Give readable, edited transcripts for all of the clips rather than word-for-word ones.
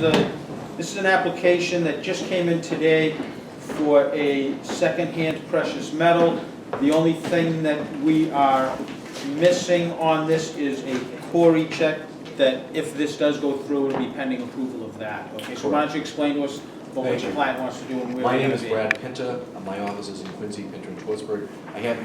is an application that just came in today for a second-hand precious metal. The only thing that we are missing on this is a Corey check that if this does go through, it'll be pending approval of that. Okay, so why don't you explain to us what your client wants to do and where My we're name gonna is be. Brad Pinta. My office is in Quincy, Pinter and Schwartzburg. I have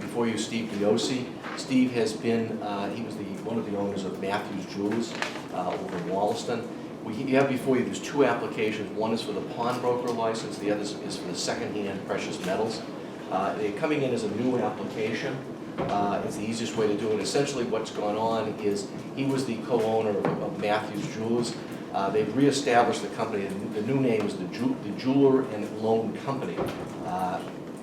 before you Steve Diosi. Steve has been, he was one of the owners of Matthews Jewelers over in Wollaston. You have before you, there's two applications. One is for the pawnbroker license, the other is for the second-hand precious metals. They're coming in as a new application. It's the easiest way to do it. Essentially what's gone on is he was the co-owner of Matthews Jewelers. They've reestablished the company. The new name is the Jeweler and Loan Company.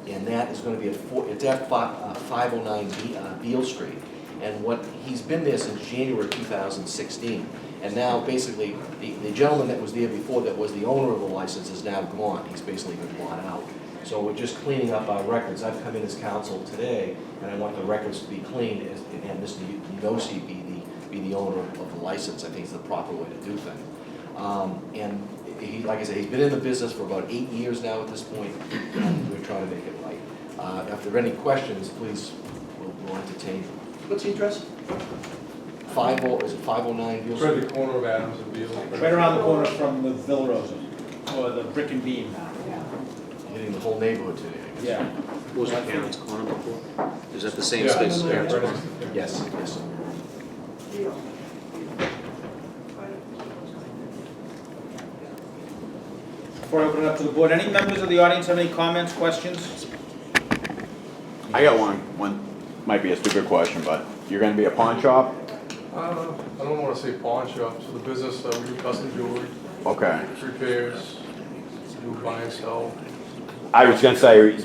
And that is going to be it's at 509 Beale Street. And what he's been there since January 2016. And now basically the gentleman that was there before that was the owner of the license is now gone. He's basically been bought out. So we're just cleaning up our records. I've come in as counsel today, and I want the records to be clean and Mr. Diosi be the owner of the license. I think is the proper way to do things. And he, like I said, he's been in the business for about 8 years now at this point, and we're trying to make it right. If there are any questions, please, we'll entertain them. What's the address? 509 Beale It's Street? right at the corner of Adams and Beale. Right around the corner from the Villa Rosa, or the Brick and Beam now. Hitting the whole neighborhood today, I guess. Yeah. What was the Parents Corner before? Is that the same Yeah. space as Parents Right Corner? next to- Yes, yes. Before I open it up to the board, any members of the audience have any comments, questions? I got one might be a stupid question, but you're gonna be a pawn shop? I don't want to say pawn shop, so the business, we do custom jewelry, Okay. repairs, do buy and sell. I was gonna say,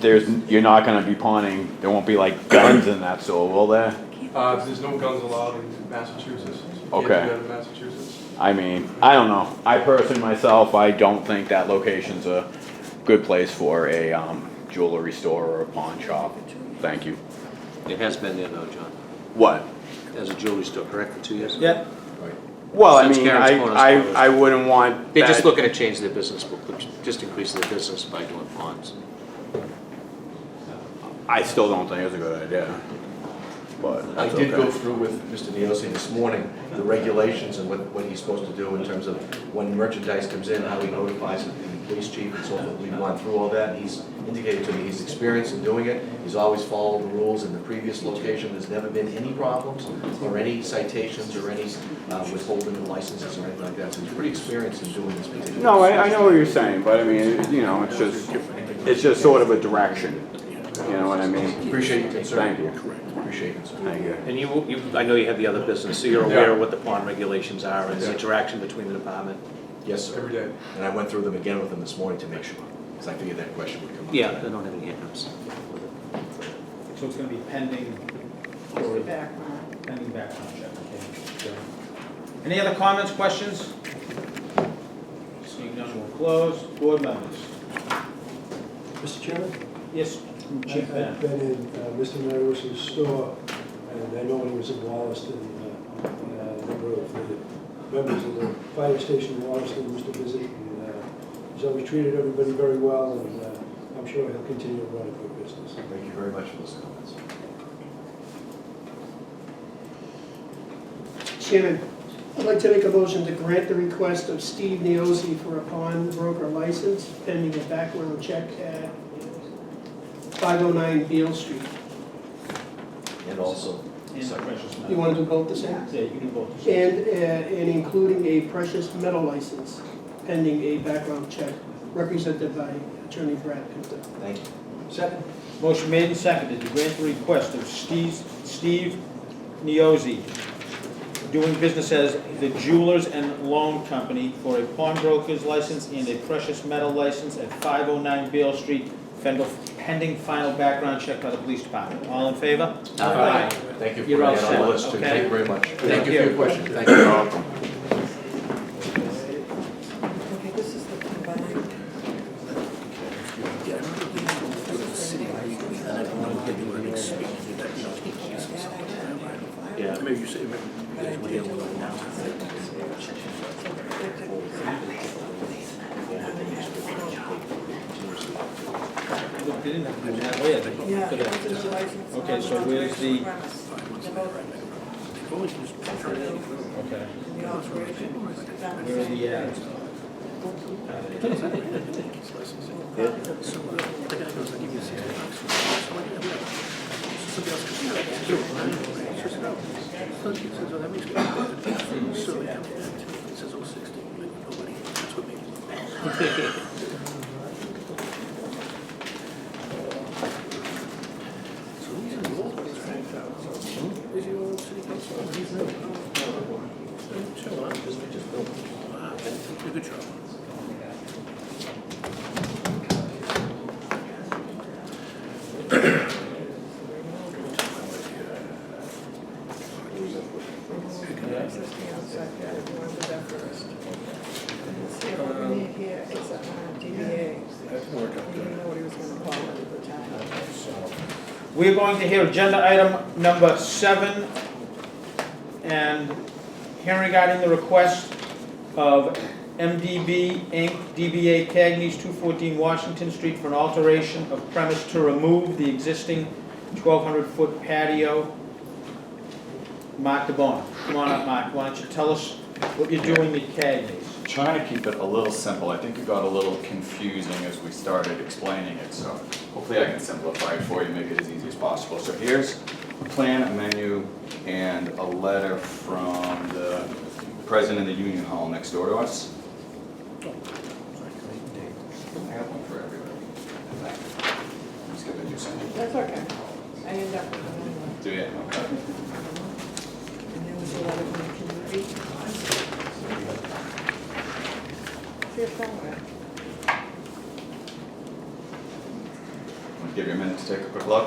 you're not gonna be pawning, there won't be like guns in that store, will there? There's no guns allowed in Massachusetts. You can't do Okay. that in Massachusetts. I mean, I don't know. I personally myself, I don't think that location's a good place for a jewelry store or a pawn shop. Thank you. It has been there though, John, What? as a jewelry store, correct, for 2 years? Yeah. Well, I Since mean, Karen's Corner's closed. I wouldn't want They're just that- looking to change their business, just increase their business by doing pawns. I still don't think it's a good idea. But I that's did okay. go through with Mr. Diosi this morning, the regulations and what he's supposed to do in terms of when merchandise comes in, how he notifies the police chief and so forth. We've gone through all that. He's indicated to me he's experienced in doing it. He's always followed the rules in the previous location. There's never been any problems or any citations or any withholding of licenses or anything like that. So he's pretty experienced in doing this particular. No, I know what you're saying, but I mean, you know, it's just sort of a direction. You know what I mean? Appreciate your concern. Thank you. Appreciate your concern. Thank you. And you, I know you have the other business, so you're aware of what the pawn regulations are and the interaction between the department? Yes, sir. Every day. And I went through them again with him this morning to make sure, because I figured that question would come up. Yeah, they don't have any hiccups. So it's gonna be pending background check, okay. Any other comments, questions? Seeing none, we'll close. Board members? Mr. Chairman? Yes, Chief I've Ben. been in Mr. Meadows' store, and I know when he was in Wollaston, a number of the members of the fire station in Wollaston used to visit, and he's always treated everybody very well, and I'm sure he'll continue to run a good business. Thank you very much for those comments. Chairman, I'd like to make a motion to grant the request of Steve Diosi for a pawnbroker license pending a background check at 509 Beale Street. And also, And precious metal. You want to do both the same? Yeah, you can do both. And including a precious metal license pending a background check represented by Attorney Brad Pinto. thank you. Second? Motion made and seconded to grant the request of Steve Diosi, doing business as the Jewelers and Loan Company, for a pawnbroker's license and a precious metal license at 509 Beale Street, pending final background check by the police department. All in favor? Aye. Thank you for You're all that on the set, list, too. okay? Thank you very much. Thank Thank you you. for your question. Thank you. Okay, this is the combined. Yeah. Maybe you say, maybe. they didn't have to do it that way, I think. Yeah, Could have- license, license. Okay, so where's the- premise. The vote. Okay. The alteration. Where are the ads? Good job. Existing outside, yeah, you want to do that first. And let's see what we need here, it's a DBA. We didn't know what he was gonna call it at the time. We're going to hear agenda item number 7, and hearing regarding the request of MDB Inc., DBA Cagney's 214 Washington Street for an alteration of premise to remove the existing 1,200-foot patio. Mark DeBona, come on up, Mark, why don't you tell us what you're doing at Cagney's? Trying to keep it a little simple. I think it got a little confusing as we started explaining it, so hopefully I can simplify it for you, make it as easy as possible. So here's a plan, a menu, and a letter from the president of the Union Hall next door to us. I have one for everybody. Let's get the new sign. That's okay. I end up with an anyway. Do you? Okay. And there was a letter from the community. See if somewhere. Want to give you a minute to take a quick look?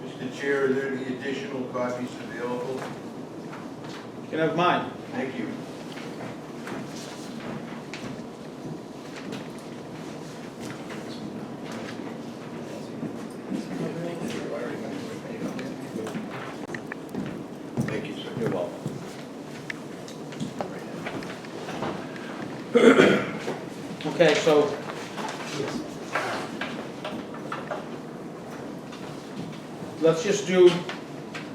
Mr. Chair, are there any additional copies available? You can have mine. Thank you. Thank you, sir. You're welcome. Okay, so let's just do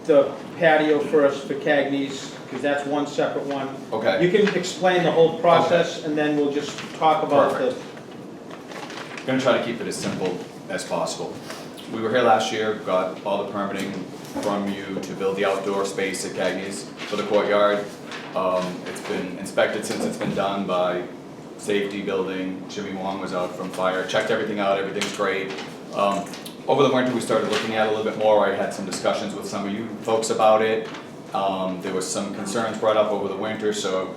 the patio first for Cagney's, because that's one separate one. Okay. You can explain the whole process, and then we'll just talk about the, Gonna try to keep it as simple as possible. We were here last year, got all the permitting from you to build the outdoor space at Cagney's for the courtyard. It's been inspected since it's been done by safety building. Jimmy Wong was out from fire, checked everything out, everything's great. Over the winter, we started looking at it a little bit more. I had some discussions with some of you folks about it. There was some concerns brought up over the winter, so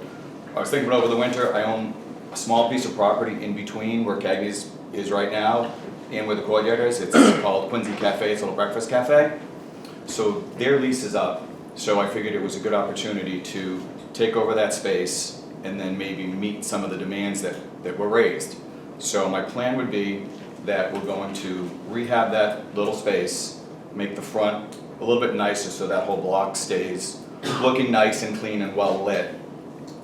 I was thinking over the winter, I own a small piece of property in between where Cagney's is right now and where the courtyard is. It's called Quincy Cafe, it's a little breakfast cafe. So their lease is up, so I figured it was a good opportunity to take over that space and then maybe meet some of the demands that were raised. So my plan would be that we're going to rehab that little space, make the front a little bit nicer so that whole block stays looking nice and clean and well lit.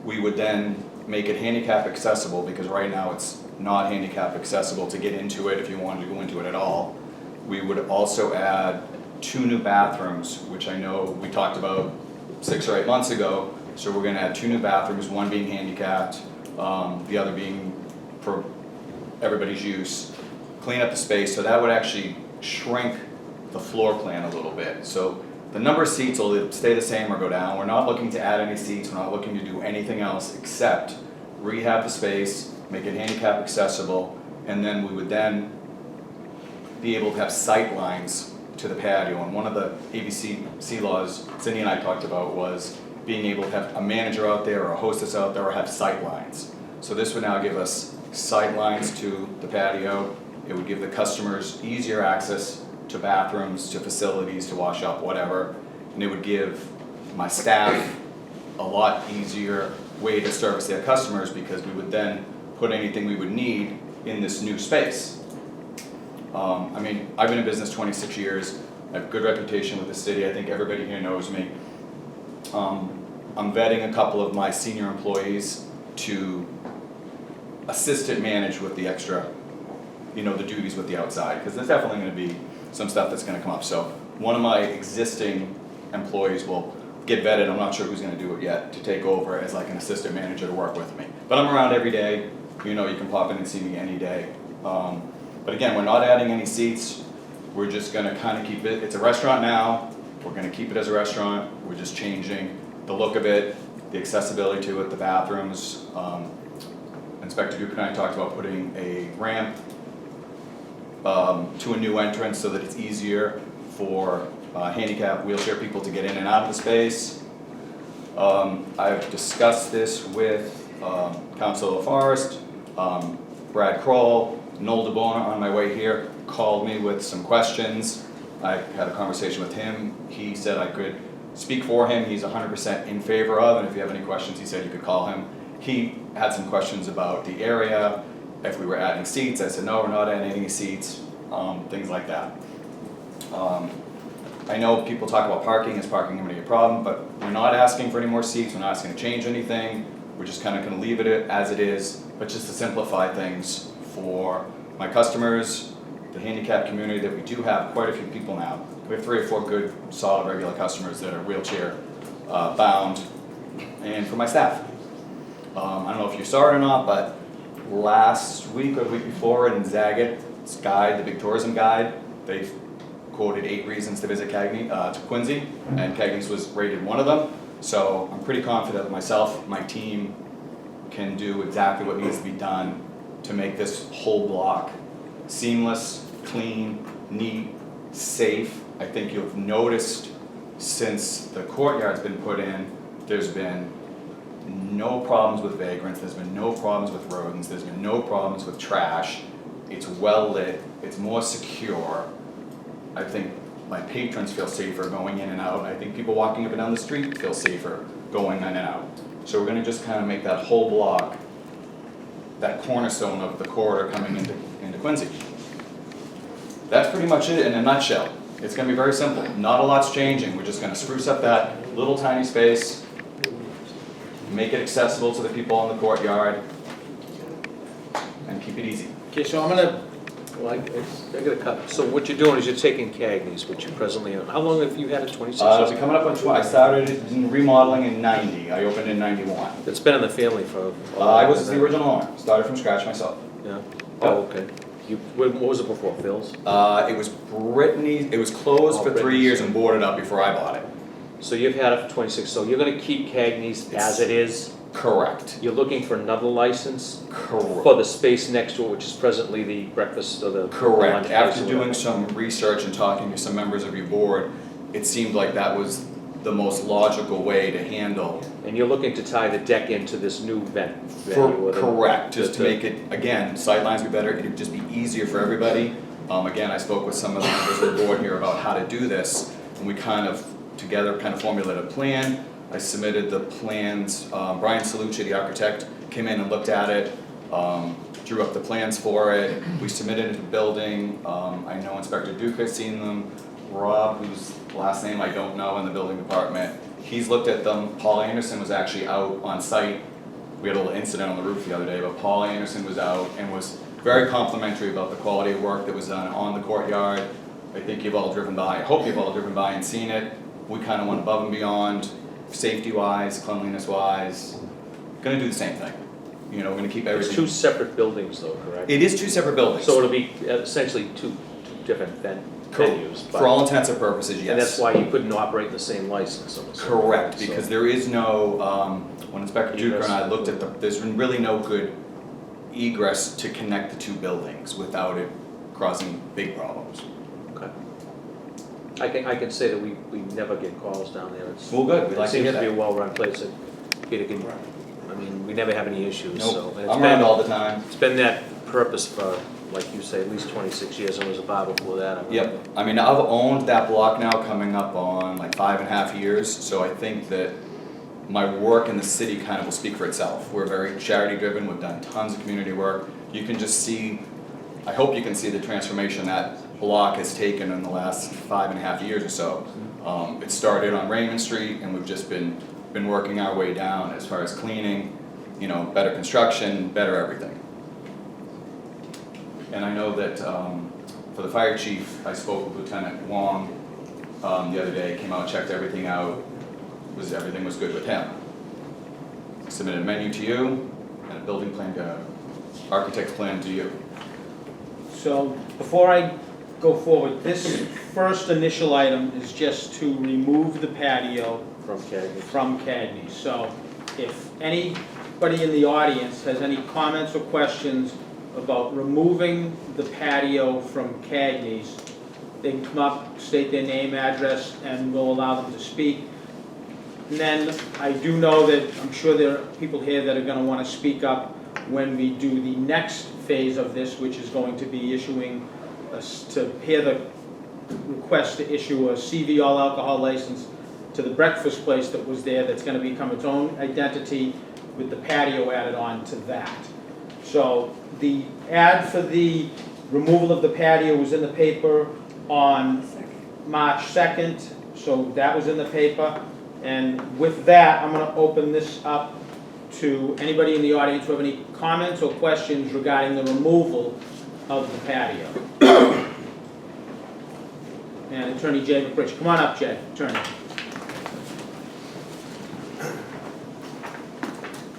We would then make it handicap accessible, because right now it's not handicap accessible to get into it if you wanted to go into it at all. We would also add 2 new bathrooms, which I know we talked about 6 or 8 months ago. So we're gonna add 2 new bathrooms, one being handicapped, the other being for everybody's use. Clean up the space, so that would actually shrink the floor plan a little bit. So the number of seats will either stay the same or go down. We're not looking to add any seats, we're not looking to do anything else except rehab the space, make it handicap accessible, and then we would then be able to have sight lines to the patio. And one of the ABC laws Cindy and I talked about was being able to have a manager out there or a hostess out there or have sight lines. So this would now give us sight lines to the patio. It would give the customers easier access to bathrooms, to facilities, to wash up, whatever. And it would give my staff a lot easier way to service their customers, because we would then put anything we would need in this new space. I mean, I've been in business 26 years. I have a good reputation with the city. I think everybody here knows me. I'm vetting a couple of my senior employees to assistant manage with the extra, the duties with the outside, because there's definitely gonna be some stuff that's gonna come up. So one of my existing employees will get vetted, I'm not sure who's gonna do it yet, to take over as like an assistant manager to work with me. But I'm around every day, you can pop in and see me any day. But again, we're not adding any seats, we're just gonna kinda keep it, it's a restaurant now, we're gonna keep it as a restaurant, we're just changing the look of it, the accessibility to it, the bathrooms. Inspector Duke and I talked about putting a ramp to a new entrance so that it's easier for handicapped wheelchair people to get in and out of the space. I've discussed this with Councilor Forrest, Brad Kroll, Noel DeBona on my way here called me with some questions. I had a conversation with him. He said I could speak for him. He's 100% in favor of, and if you have any questions, he said you could call him. He had some questions about the area, if we were adding seats. I said, no, we're not adding any seats, things like that. I know people talk about parking, is parking gonna be a problem, but we're not asking for any more seats, we're not asking to change anything. We're just kinda gonna leave it as it is, but just to simplify things for my customers, the handicapped community that we do have quite a few people now. We have 3 or 4 good, solid, regular customers that are wheelchair bound, and for my staff. I don't know if you saw it or not, but last week or the week before in Zagat's guide, the big tourism guide, they quoted 8 reasons to visit to Quincy, and Cagney's was rated one of them. So I'm pretty confident that myself, my team can do exactly what needs to be done to make this whole block seamless, clean, neat, safe. I think you've noticed since the courtyard's been put in, there's been no problems with vagrants, there's been no problems with rodents, there's been no problems with trash. It's well lit, it's more secure. I think my patrons feel safer going in and out. I think people walking up and down the street feel safer going in and out. So we're gonna just kind of make that whole block that cornerstone of the corridor coming into Quincy. That's pretty much it in a nutshell. It's gonna be very simple. Not a lot's changing. We're just gonna spruce up that little tiny space, make it accessible to the people in the courtyard, and keep it easy. Okay, so I'm gonna, I gotta cut. So what you're doing is you're taking Cagney's, which you presently own. How long have you had it, 26 It's years? coming up on I started in remodeling in 90. I opened in 91. It's been in the family for a I was the original owner. Started from scratch myself. Yeah. Oh, okay. What was it before, Phil's? It was Brittany's. It was closed Oh, for 3 Brittany's. years and boarded up before I bought it. So you've had it for 26, so you're gonna keep Cagney's as it is? Correct. You're looking for another license Correct. for the space next to it, which is presently the breakfast or the lunch Correct. place After or doing whatever. some research and talking to some members of your board, it seemed like that was the most logical way to handle. And you're looking to tie the deck into this new venue? or the- Correct, just to the- make it, again, sightlines be better, it'd just be easier for everybody. Again, I spoke with some of the members of the board here about how to do this, and we together formulated a plan. I submitted the plans, Brian Salucci, the architect, came in and looked at it, drew up the plans for it. We submitted it to building, I know Inspector Duke has seen them, Rob, whose last name I don't know in the building department, he's looked at them. Paul Anderson was actually out on site. We had a little incident on the roof the other day, but Paul Anderson was out and was very complimentary about the quality of work that was done on the courtyard. I think you've all driven by, I hope you've all driven by and seen it. We kind of went above and beyond, safety-wise, cleanliness-wise. Gonna do the same thing. We're gonna keep It's everything. 2 separate buildings though, correct? It is 2 separate buildings. So it'll be essentially two different venues. but- For all intents and purposes, yes. And that's why you couldn't operate the same license. I'm assuming. Correct, So- because there is no, when Inspector Duker and I Egress. looked at there's really no good egress to connect the 2 buildings without it causing big problems. Okay. I can say that we never get calls down there. It's- Well, good, we like to hear It seems to be a that. well-run place that Peter can, I mean, we never have any issues, so. Nope, and it's I'm around been- all the time. It's been that purpose for, like you say, at least 26 years, and was a bar before that. I remember. Yep, I mean, I've owned that block now coming up on like 5.5 years, so I think that my work in the city kind of will speak for itself. We're very charity driven, we've done tons of community work. You can just see, I hope you can see the transformation that block has taken in the last 5.5 years or so. It started on Raymond Street and we've just been working our way down as far as cleaning, better construction, better everything. And I know that for the fire chief, I spoke with Lieutenant Wong the other day, came out, checked everything out, everything was good with him. Submitted a menu to you, and a building plan, architect's plan to you. So before I go forward, this first initial item is just to remove the patio From Cagney. from Cagney. So if anybody in the audience has any comments or questions about removing the patio from Cagney's, they can come up, state their name, address, and we'll allow them to speak. And then I do know that, I'm sure there are people here that are going to want to speak up when we do the next phase of this, which is going to be issuing, to hear the request to issue a CV all alcohol license to the breakfast place that was there, that's going to become its own identity with the patio added on to that. So the ad for the removal of the patio was in the paper on March 2nd, so that was in the paper. And with that, I'm going to open this up to anybody in the audience who have any comments or questions regarding the removal of the patio. And Attorney Jay McRitch, come on up, Jay, attorney.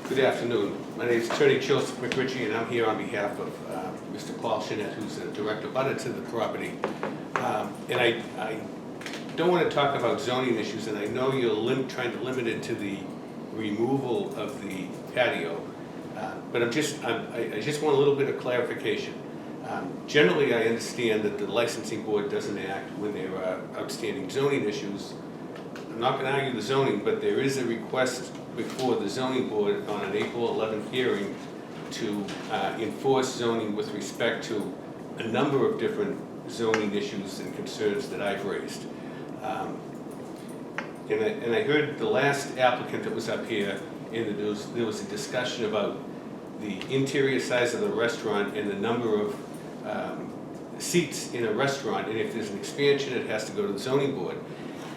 Good afternoon. My name is Attorney Joseph McRitchie, and I'm here on behalf of Mr. Paul Shinnett, who's the direct abutter to the property. And I don't want to talk about zoning issues, and I know you're trying to limit it to the removal of the patio, but I just want a little bit of clarification. Generally, I understand that the licensing board doesn't act when there are outstanding zoning issues. I'm not going to argue the zoning, but there is a request before the zoning board on an April 11th hearing to enforce zoning with respect to a number of different zoning issues and concerns that I've raised. And I heard the last applicant that was up here, and there was a discussion about the interior size of the restaurant and the number of seats in a restaurant, and if there's an expansion, it has to go to the zoning board.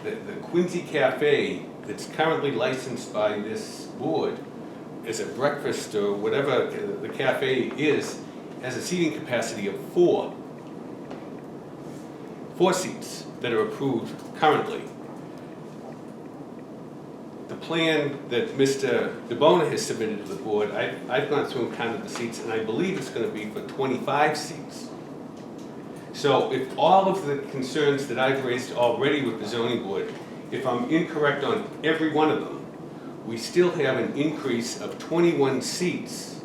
The Quincy Cafe that's currently licensed by this board as a breakfast or whatever the cafe is, has a seating capacity of four seats that are approved currently. The plan that Mr. DeBona has submitted to the board, I've gone through and counted the seats, and I believe it's going to be for 25 seats. So if all of the concerns that I've raised already with the zoning board, if I'm incorrect on every one of them, we still have an increase of 21 seats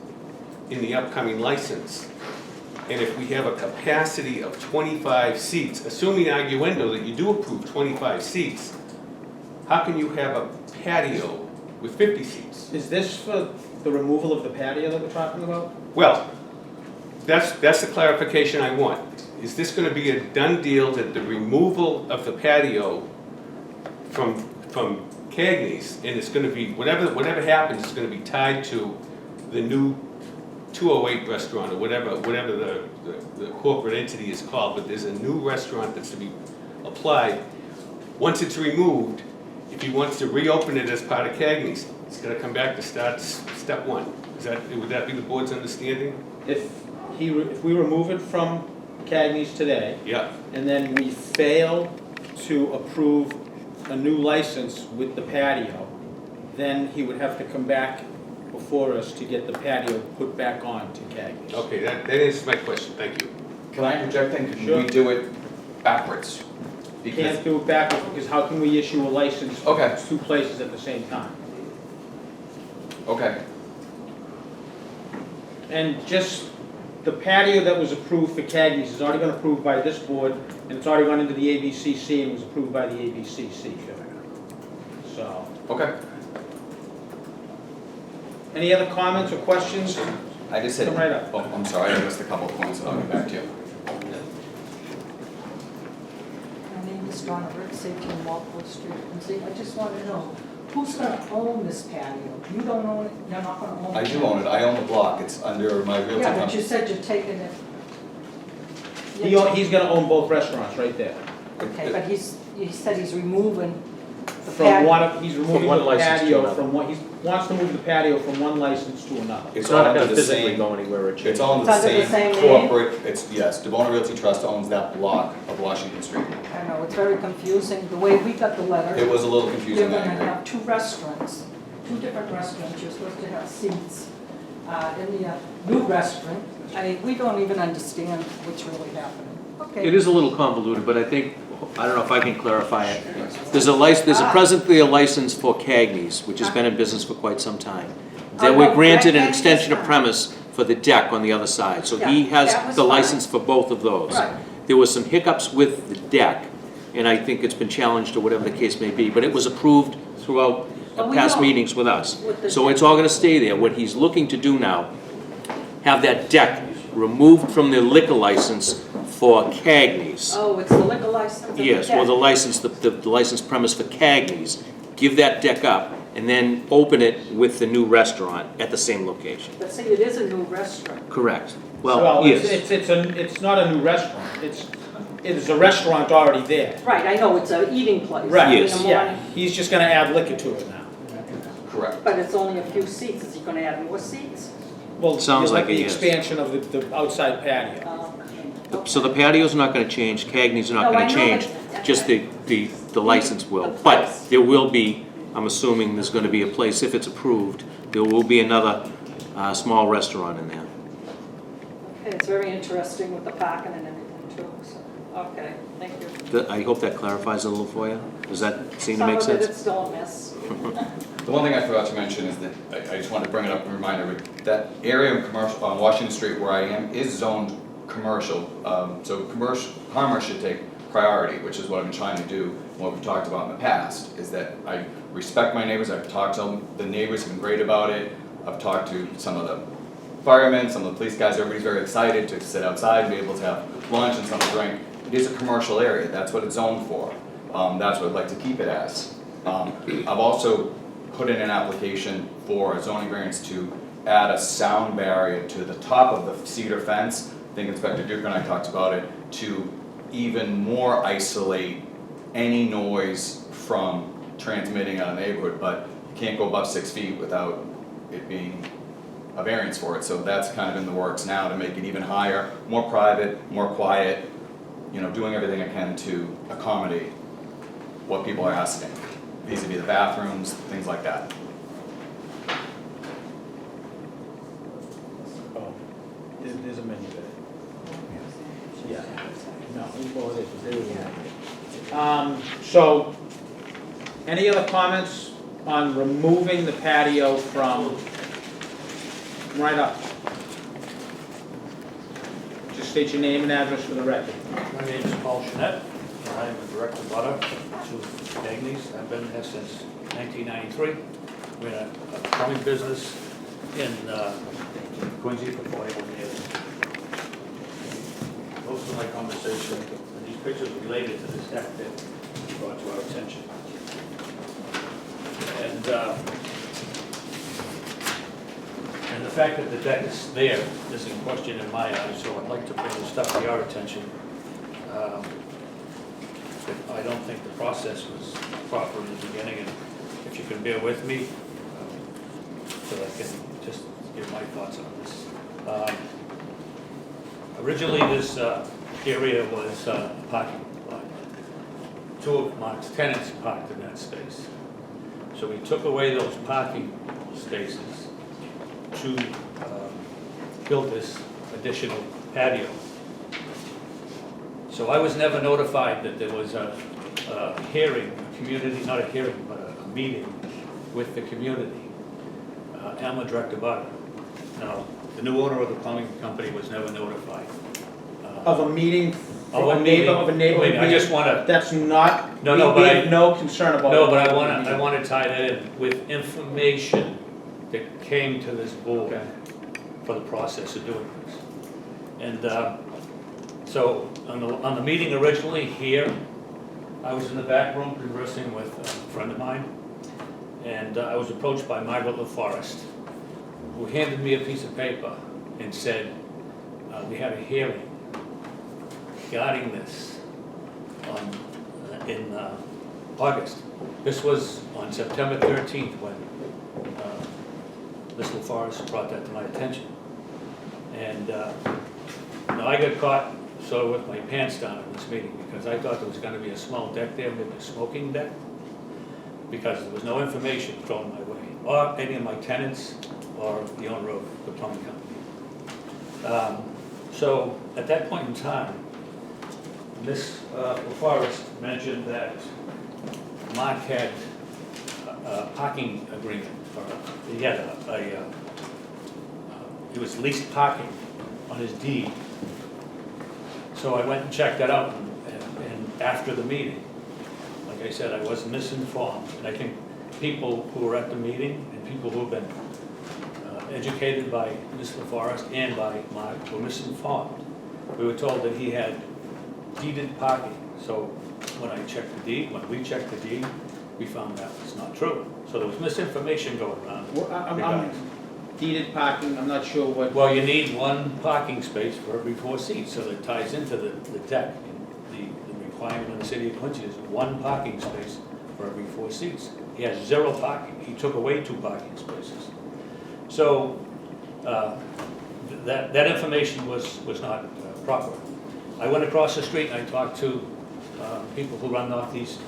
in the upcoming license. And if we have a capacity of 25 seats, assuming arguendo that you do approve 25 seats, how can you have a patio with 50 seats? Is this for the removal of the patio that we're talking about? Well, that's the clarification I want. Is this going to be a done deal that the removal of the patio from Cagney's, and it's going to be, whatever happens, it's going to be tied to the new 208 restaurant, or whatever the corporate entity is called, but there's a new restaurant that's to be applied. Once it's removed, if he wants to reopen it as part of Cagney's, it's going to come back to step one. Would that be the board's understanding? If we remove it from Cagney's today, Yeah. and then we fail to approve a new license with the patio, then he would have to come back before us to get the patio put back on to Cagney's. Okay, that answers my question. Thank you. Can I interject then? Can Sure. we do it backwards? You can't do it backwards, because how can we issue a license Okay. to two places at the same time? Okay. And just, the patio that was approved for Cagney's has already been approved by this board, and it's already gone into the ABCC and was approved by the ABCC. So, Okay. any other comments or questions? I just said. Come right up. Oh, I'm sorry. I missed a couple of points, and I'll get back to you. My name is Donna Rick, 18 Walpole Street, Quincy. I just want to know, who's going to own this patio? You don't own it, you're not going to own it? I do own it. I own the block. It's under my realty Yeah, but company. you said you're taking it. He's gonna own both restaurants right there. Okay, but he said he's removing from one of, he's removing one the license to patio another. from one, he wants to move the patio from one license to another. It's all not under gonna the physically same- go anywhere or change. It's all in It's the under the same same name? corporate, it's, yes, DeBona Realty Trust owns that block of Washington Street. I know, it's very confusing, the way we got the letter. It was a little You're confusing, I gonna agree. have two restaurants, two different restaurants, you're supposed to have seats. In the new restaurant, I mean, we don't even understand what's really happening. Okay. It is a little convoluted, but I think, I don't know if I can clarify it. There's presently a license for Cagney's, which has been in business for quite some time. Then Oh, we're no, granted an Cagney's extension is of fine. premise for the deck on the other side, so he Yeah, that has was the fine. license for both of those. Right. There was some hiccups with the deck, and I think it's been challenged or whatever the case may be, but it was approved throughout Oh, we past know. meetings with us. With the So deck. it's all gonna stay there. What he's looking to do now, have that deck removed from the liquor license for Cagney's. Oh, it's the liquor license and the Yes, well, the deck. license, the license premise for Cagney's, give that deck up, and then open it with the new restaurant at the same location. But see, it is a new restaurant. Correct. Well, Well, it's, yes. it's not a new restaurant, it's a restaurant already there. Right, I know, it's an eating place. Right, In Yes. the yeah, morning, he's just gonna add liquor to it now. Correct. but it's only a few seats, is he gonna add more seats? Well, Sounds like the it is. expansion of the outside patio. So the patio's not gonna change, Cagney's not No, I gonna know, change, but- just the license will. The But place. there will be, I'm assuming there's gonna be a place, if it's approved, there will be another small restaurant in there. Okay, it's very interesting with the parking and everything too, so, okay, thank you. I hope that clarifies it a little for you. Does that seem to make Some of it sense? is still a mess. The one thing I forgot to mention is that, I just wanted to bring it up and remind everybody, that area of commercial, on Washington Street where I am is zoned commercial. So commerce should take priority, which is what I've been trying to do, and what we've talked about in the past, is that I respect my neighbors, I've talked to them, the neighbors have been great about it. I've talked to some of the firemen, some of the police guys, everybody's very excited to sit outside and be able to have lunch and something to drink. It is a commercial area, that's what it's zoned for. That's what I'd like to keep it as. I've also put in an application for a zoning variance to add a sound barrier to the top of the cedar fence. I think Inspector Duker and I talked about it, to even more isolate any noise from transmitting out of the neighborhood, but you can't go above 6 feet without it being a variance for it. So that's kind of in the works now to make it even higher, more private, more quiet, you know, doing everything I can to accommodate what people are asking, vis-a-vis the bathrooms, things like that. Oh, there's a menu there. Yeah. No, well, it is. So, any other comments on removing the patio from, right up? Just state your name and address for the record. My name is Paul Chanette, and I am a direct abutter to Cagney's. I've been there since 1993. We're in a plumbing business in Quincy for 41 years. Most of my conversation, and these pictures related to this deck that brought to our attention. And the fact that the deck is there is in question in my eyes, so I'd like to bring this stuff to your attention. I don't think the process was proper in the beginning, and if you can bear with me, so I can just give my thoughts on this. Originally, this area was a parking lot. Two of Mark's tenants parked in that space. So we took away those parking spaces to build this additional patio. So I was never notified that there was a hearing, a community, not a hearing, but a meeting with the community. I'm a direct abutter. Now, the new owner of the plumbing company was never notified. Of a meeting, Of of a a neighbor, meeting. of a neighbor. Wait, I just wanna- That's not, No, no, we but have no concern about. No, it. but I want to tie that in with information that came to this board Okay. for the process of doing this. And so on the meeting originally here, I was in the back room conversing with a friend of mine, and I was approached by Margaret LaForest, who handed me a piece of paper and said, we had a hearing regarding this in August. This was on September 13th when Mr. Forrest brought that to my attention. And now I got caught sort of with my pants down in this meeting because I thought there was going to be a small deck there, maybe a smoking deck, because there was no information thrown my way, or any of my tenants or the owner of the plumbing company. So at that point in time, Ms. Forrest mentioned that Mark had a parking agreement, or he had he was leased parking on his deed. So I went and checked that out, and after the meeting, like I said, I was misinformed. And I think people who were at the meeting and people who have been educated by Mr. Forrest and by Mark were misinformed. We were told that he had deeded parking. So when I checked the deed, when we checked the deed, we found that was not true. So there was misinformation going around. Well, I'm deeded parking, I'm not sure what. Well, you need one parking space for every 4 seats, so that ties into the deck. The requirement in the city of Quincy is one parking space for every 4 seats. He has 0 parking. He took away 2 parking spaces. So that information was not proper. I went across the street and I talked to people who run Northeast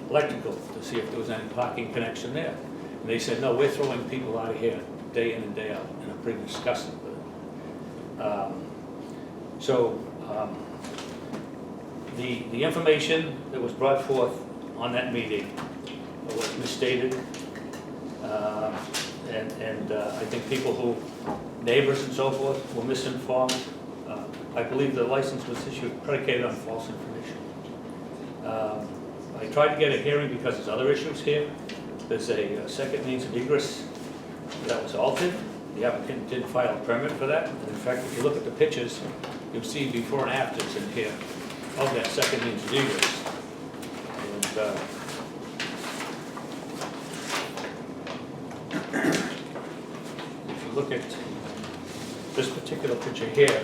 Electrical to see if there was any parking connection there. And they said, no, we're throwing people out of here day in and day out, and I'm pretty disgusted with it. The information that was brought forth on that meeting was misstated, and I think people who, neighbors and so forth, were misinformed. I believe the license was issued predicated on false information. I tried to get a hearing because there's other issues here. There's a second means of egress that was altered. The applicant didn't file a permit for that. And in fact, if you look at the pictures, you'll see before and afters in here of that second means of egress. And if you look at this particular picture here,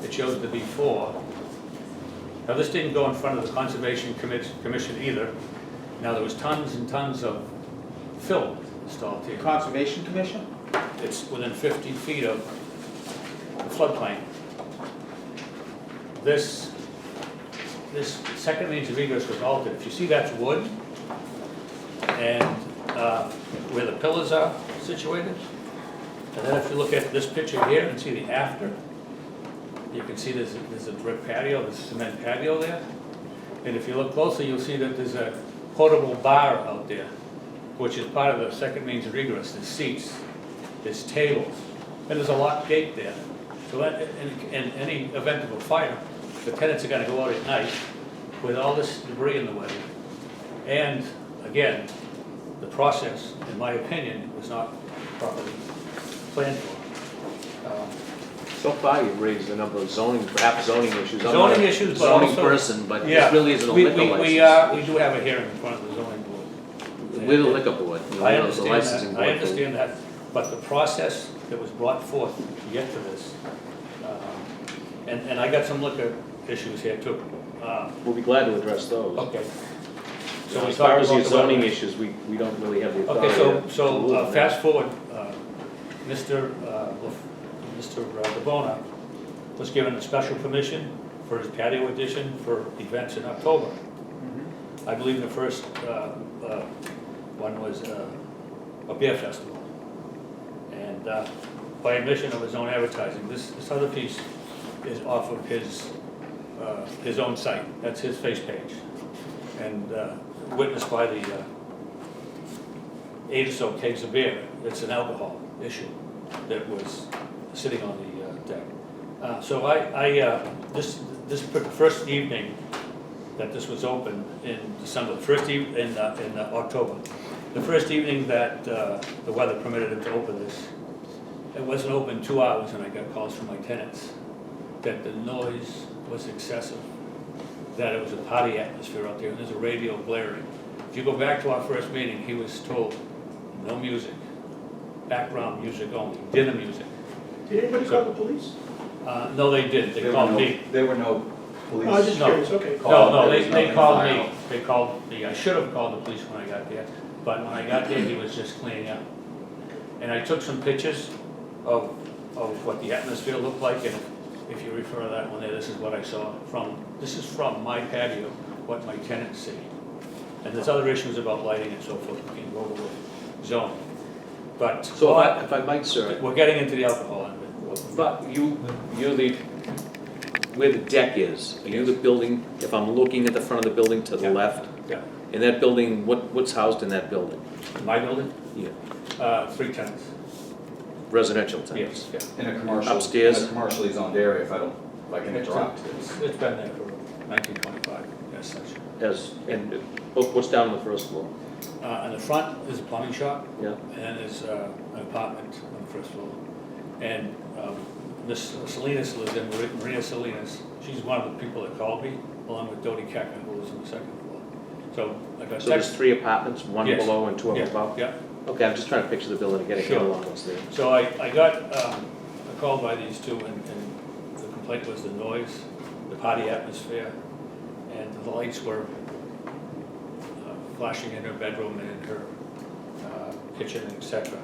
it shows the before. Now, this didn't go in front of the Conservation Commission either. Now, there was tons and tons of fill installed here. Conservation Commission? It's within 50 feet of the floodplain. This second means of egress was altered. If you see, that's wood, and where the pillars are situated. And then if you look at this picture here and see the after, you can see there's a brick patio, there's a cement patio there. And if you look closely, you'll see that there's a portable bar out there, which is part of the second means of egress. There's seats, there's tables, and there's a locked gate there. So in any event of a fire, the tenants are gonna go out at night with all this debris in the way. And again, the process, in my opinion, was not properly planned for. So far, you've raised a number of perhaps zoning issues. I'm Zoning not a issues, but zoning also- person, but Yeah. this really isn't a liquor We license. do have a hearing in front of the zoning board. We're the liquor board. I We're the understand licensing that, I board. understand that, but the process that was brought forth to get to this, and I got some liquor issues here too. We'll be glad to address those. Okay. So we As far talked as the about the zoning wetlands. issues, we don't really have the authority. Okay, to rule so on that. fast forward, Mr. DeBona was given a special permission for his patio addition for events in October. I believe the first one was a beer festival. And by admission of his own advertising, this other piece is off of his own site. That's his face page. And witnessed by the 8 or so kegs of beer. It's an alcohol issue that was sitting on the deck. So this first evening that this was open in December, in October, the first evening that the weather permitted him to open this, it wasn't open 2 hours, and I got calls from my tenants that the noise was excessive, that it was a party atmosphere out there, and there's a radio blaring. If you go back to our first meeting, he was told no music, background music only, dinner music. Did anybody call the police? No, they didn't. They called me. There were no I was just No. curious, okay. No, There was they nothing called me, final. they called me, I should have called the police when I got there, but when I got there, he was just cleaning up. And I took some pictures of what the atmosphere looked like, and if you refer to that one there, this is what I saw this is from my patio, what my tenants see. And there's other issues about lighting and so forth, we can go over with zoning. But, So if I might, sir, we're getting into the alcohol end of it. but you're the, where the deck is, are you the building, if I'm looking at the front of the building to the Yeah. left? Yeah. In that building, what's housed in that building? My building, Yeah. 3 tenants. Residential tenants? Yeah. In a commercial, Upstairs? in a commercially zoned area, if I can interrupt. It's been there for 1925, as such. And what's down on the first floor? In the front is a plumbing shop, Yeah. and then there's an apartment on the first floor. And Miss Salinas lives in, Maria Salinas, she's one of the people that called me, along with Dodie Keckman, who lives on the second floor. So I got So there's text. 3 apartments, one Yes. below and 2 up Yeah, above? Yeah, Okay, I'm just trying to picture the building and get a Sure. handle on what's there. so I got a call by these two, and the complaint was the noise, the party atmosphere, and the lights were flashing in her bedroom and in her kitchen, etc.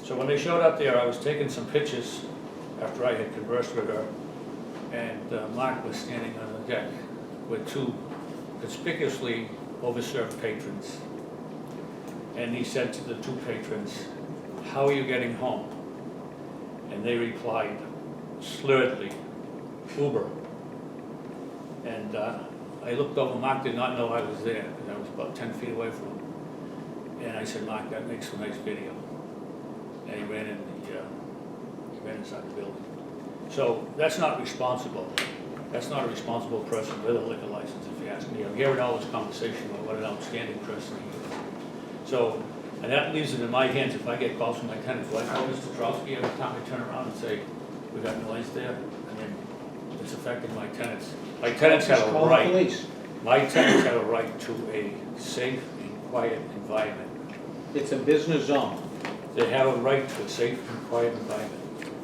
So when they showed up there, I was taking some pictures after I had conversed with her, and Mark was standing on the deck with 2 conspicuously overserved patrons. And he said to the 2 patrons, "How are you getting home?" And they replied slurredly, "Uber." And I looked over, Mark did not know I was there, because I was about 10 feet away from him. And I said, "Mark, that makes a nice video." And he ran inside the building. So that's not responsible. That's not a responsible person with a liquor license, if you ask me. I'm hearing all this conversation about what an outstanding person he is. So, and that leaves it in my hands if I get calls from my tenants. Like, "Oh, Mr. Trowski," every time I turn around and say, "We got noise there," and then it's affecting my tenants. My tenants have Just a call the right. police. My tenants have a right to a safe and quiet environment. It's a business zone. They have a right to a safe and quiet environment.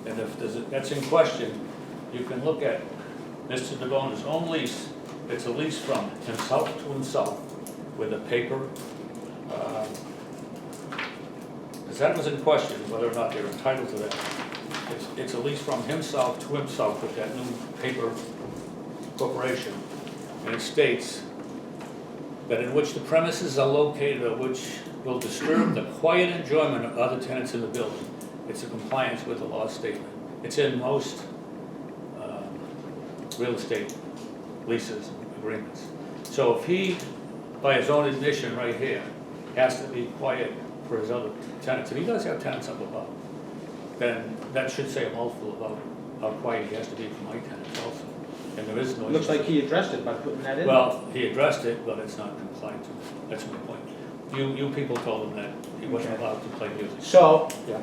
And if that's in question, you can look at Mr. DeBona's own lease. It's a lease from himself to himself with a paper. Because that was in question, whether or not they're entitled to that. It's a lease from himself to himself with that new paper corporation. And it states that in which the premises are located or which will disturb the quiet enjoyment of other tenants in the building. It's in compliance with the law statement. It's in most real estate leases and agreements. So if he, by his own admission right here, has to be quiet for his other tenants, and he does have tenants up above, then that should say a mouthful about how quiet he has to be for my tenants also. And there is no. Looks like he addressed it by putting that in. Well, he addressed it, but it's not compliant to it. That's my point. You people told him that he wasn't allowed to play music. So, Yeah.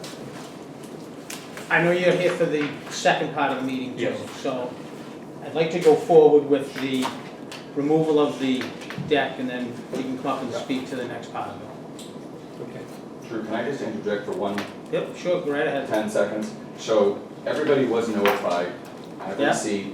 I know you're here for the second part of the meeting, Joe. Yes. So, I'd like to go forward with the removal of the deck, and then you can come up and speak to the next part of it. Okay. Drew, can I just interject for 1 Yep, sure, go right ahead. 10 seconds? So everybody was notified, I have a Yeah. receipt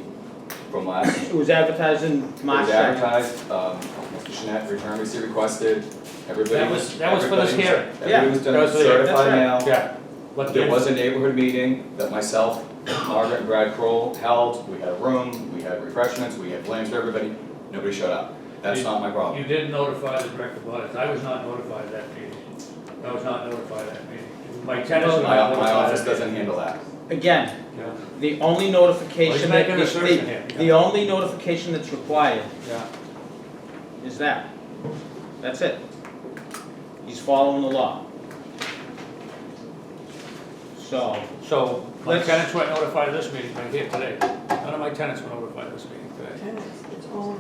from last, It was advertised in it March was 2nd. advertised, Mr. Chanette, return receipt requested, everybody That was for this hearing. Everybody was Yeah, done that's right. certified mail. Yeah. But There was a neighborhood meeting that myself, Margaret and Brad Kroll held, we had a room, we had refreshments, we had flames for everybody, nobody showed up. That's not my problem. You did notify the director of audits. I was not notified of that meeting. I was not notified of that meeting. My tenants were My not notified of office that doesn't meeting. handle that. Again, Yeah. the only notification Well, that, he's making an assertion here. the only notification that's required Yeah. is that. That's it. He's following the law. So, My Let's- tenants weren't notified of this meeting right here today. None of my tenants were notified of this meeting today. Tenants, it's owners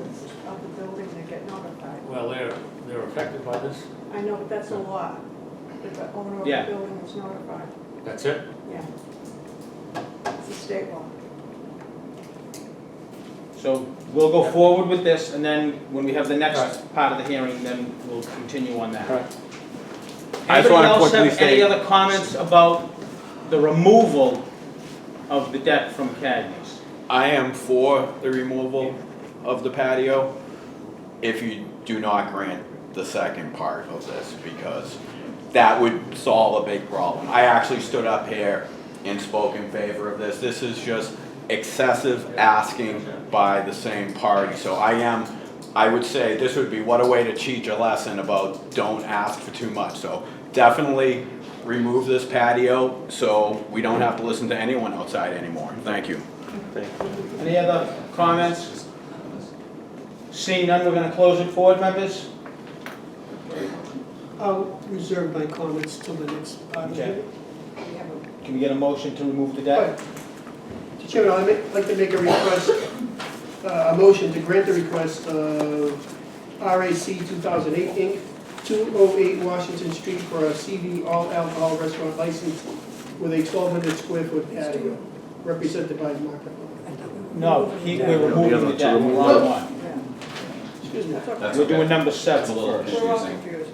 of the building that get notified. Well, they're affected by this. I know, but that's a law. If the owner of the Yeah. building is notified, That's it? yeah. It's a state law. so we'll go forward with this, and then when we have the next part of the hearing, then we'll continue on that. I just Anybody wanna else quickly have any state- other comments about the removal of the deck from Cagney's? I am for the removal. of the patio if you do not grant the second part of this, because that would solve a big problem. I actually stood up here and spoke in favor of this. This is just excessive asking by the same party. So I would say this would be, what a way to teach a lesson about don't ask for too much. So definitely remove this patio so we don't have to listen to anyone outside anymore. Thank you. Any other comments? Seeing none, we're gonna close it. Board members? I'll reserve my comments till the next part of the Okay. meeting. Can we get a motion to remove the deck? Mr. Chairman, I'd like to make a request, a motion to grant the request of RAC 2008 Inc., 208 Washington Street for a CV all-alcohol restaurant license with a 1,200 square foot patio, represented by Mark. No, we're removing the deck, we're on one. Excuse me. That's We're okay. doing number That's a 7 little first. We're all confusing. confused.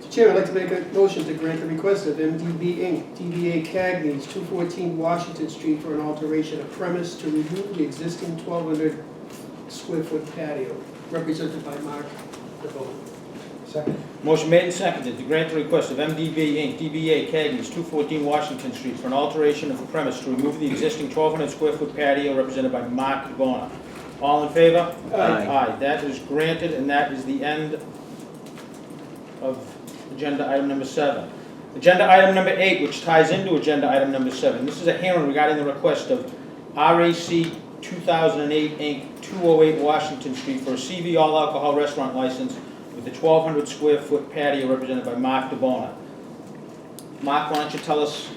Mr. Chairman, I'd like to make a motion to grant the request of MDB Inc., DBA Cagney's, 214 Washington Street for an alteration of premise to remove the existing 1,200 square foot patio, represented by Mark DeVoe. Second. Motion made and seconded to grant the request of MDB Inc., DBA Cagney's, 214 Washington Street for an alteration of the premise to remove the existing 1,200 square foot patio represented by Mark Bona. All in favor? Aye. Aye, that is granted, and that is the end of agenda item number 7. Agenda item number 8, which ties into agenda item number 7. This is a hearing regarding the request of RAC 2008 Inc., 208 Washington Street for a CV all-alcohol restaurant license with a 1,200 square foot patio represented by Mark DeBona. Mark, why don't you tell us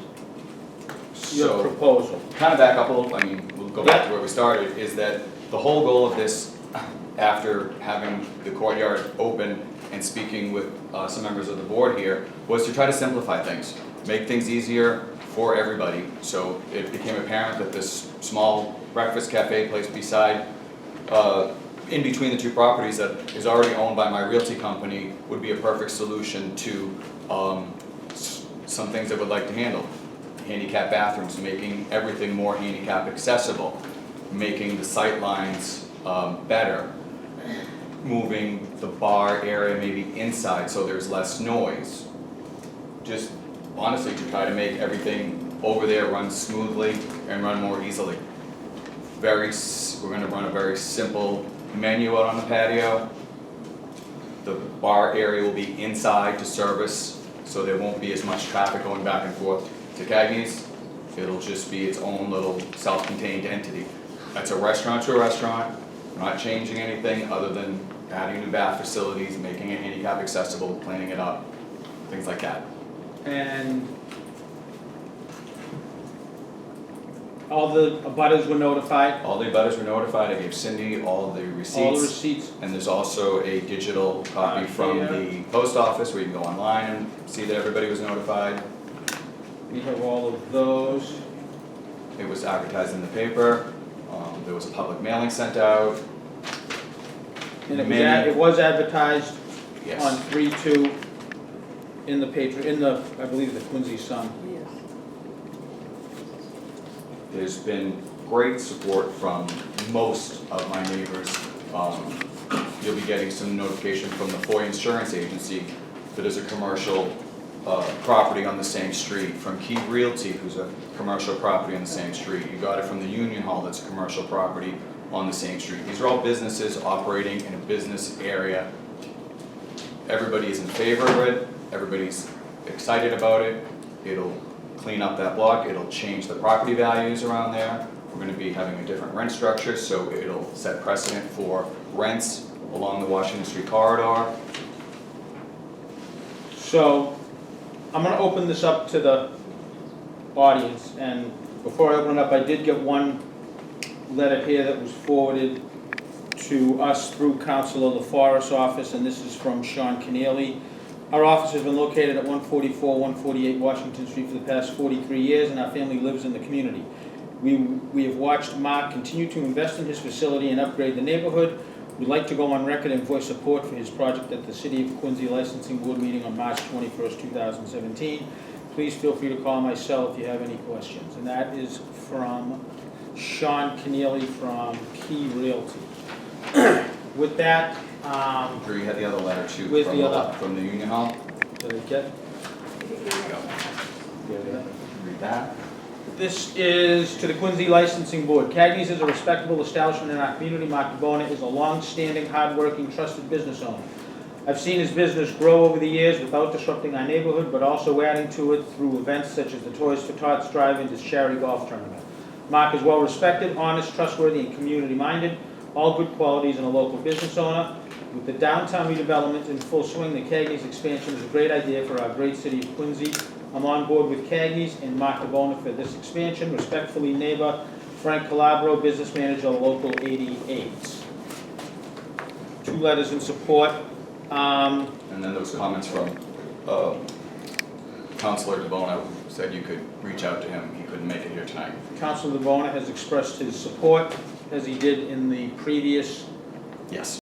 your So, proposal? kind of back up a little, I mean, we'll go back to where we started, is that the whole goal of this, after having the courtyard open and speaking with some members of the board here, was to try to simplify things, make things easier for everybody. So it became apparent that this small breakfast cafe place beside, in between the two properties that is already owned by my realty company would be a perfect solution to some things I would like to handle. Handicap bathrooms, making everything more handicap accessible, making the sight lines better, moving the bar area maybe inside so there's less noise. Just honestly to try to make everything over there run smoothly and run more easily. We're gonna run a very simple menu out on the patio. The bar area will be inside to service, so there won't be as much traffic going back and forth to Cagney's. It'll just be its own little self-contained entity. That's a restaurant to a restaurant. We're not changing anything other than adding new bath facilities, making it handicap accessible, cleaning it up, things like that. And all the abutters were notified? All the abutters were notified. I gave Cindy all the receipts. All the receipts? And there's also a digital copy from the post office where you can go online and see that everybody was notified. We have all of those. It was advertised in the paper. There was a public mailing sent out. And Many- it was advertised Yes. on 3/2 in the I believe the Quincy Sun. Yes. There's been great support from most of my neighbors. You'll be getting some notification from the Foy Insurance Agency that there's a commercial property on the same street, from Key Realty, who's a commercial property on the same street. You got it from the Union Hall, that's a commercial property on the same street. These are all businesses operating in a business area. Everybody is in favor of it, everybody's excited about it. It'll clean up that block, it'll change the property values around there. We're gonna be having a different rent structure, so it'll set precedent for rents along the Washington Street corridor. So, I'm gonna open this up to the audience, and before I open it up, I did get one letter here that was forwarded to us through Councilor LaForest's office, and this is from Sean Keneally. Our office has been located at 144, 148 Washington Street for the past 43 years, and our family lives in the community. We have watched Mark continue to invest in his facility and upgrade the neighborhood. We'd like to go on record and voice support for his project at the City of Quincy Licensing Board meeting on March 21st, 2017. Please feel free to call my cell if you have any questions. And that is from Sean Keneally from Key Realty. With that, I'm sure you had the other letter too Where's from the other? from the Union Hall. did I get? Read that. This is to the Quincy Licensing Board. Cagney's is a respectable establishment in our community. Mark DeBona is a long-standing, hard-working, trusted business owner. I've seen his business grow over the years without disrupting our neighborhood, but also adding to it through events such as the Toys for Tots Drive and his charity golf tournament. Mark is well-respected, honest, trustworthy, and community-minded, all good qualities in a local business owner. With the downtown redevelopment in full swing, the Cagney's expansion is a great idea for our great city of Quincy. I'm on board with Cagney's and Mark DeBona for this expansion. Respectfully, neighbor Frank Calabro, business manager, Local 88. 2 letters in support. And then there was comments from Councilor DeBona who said you could reach out to him. He couldn't make it here tonight. Councilor DeBona has expressed his support, as he did in the previous Yes.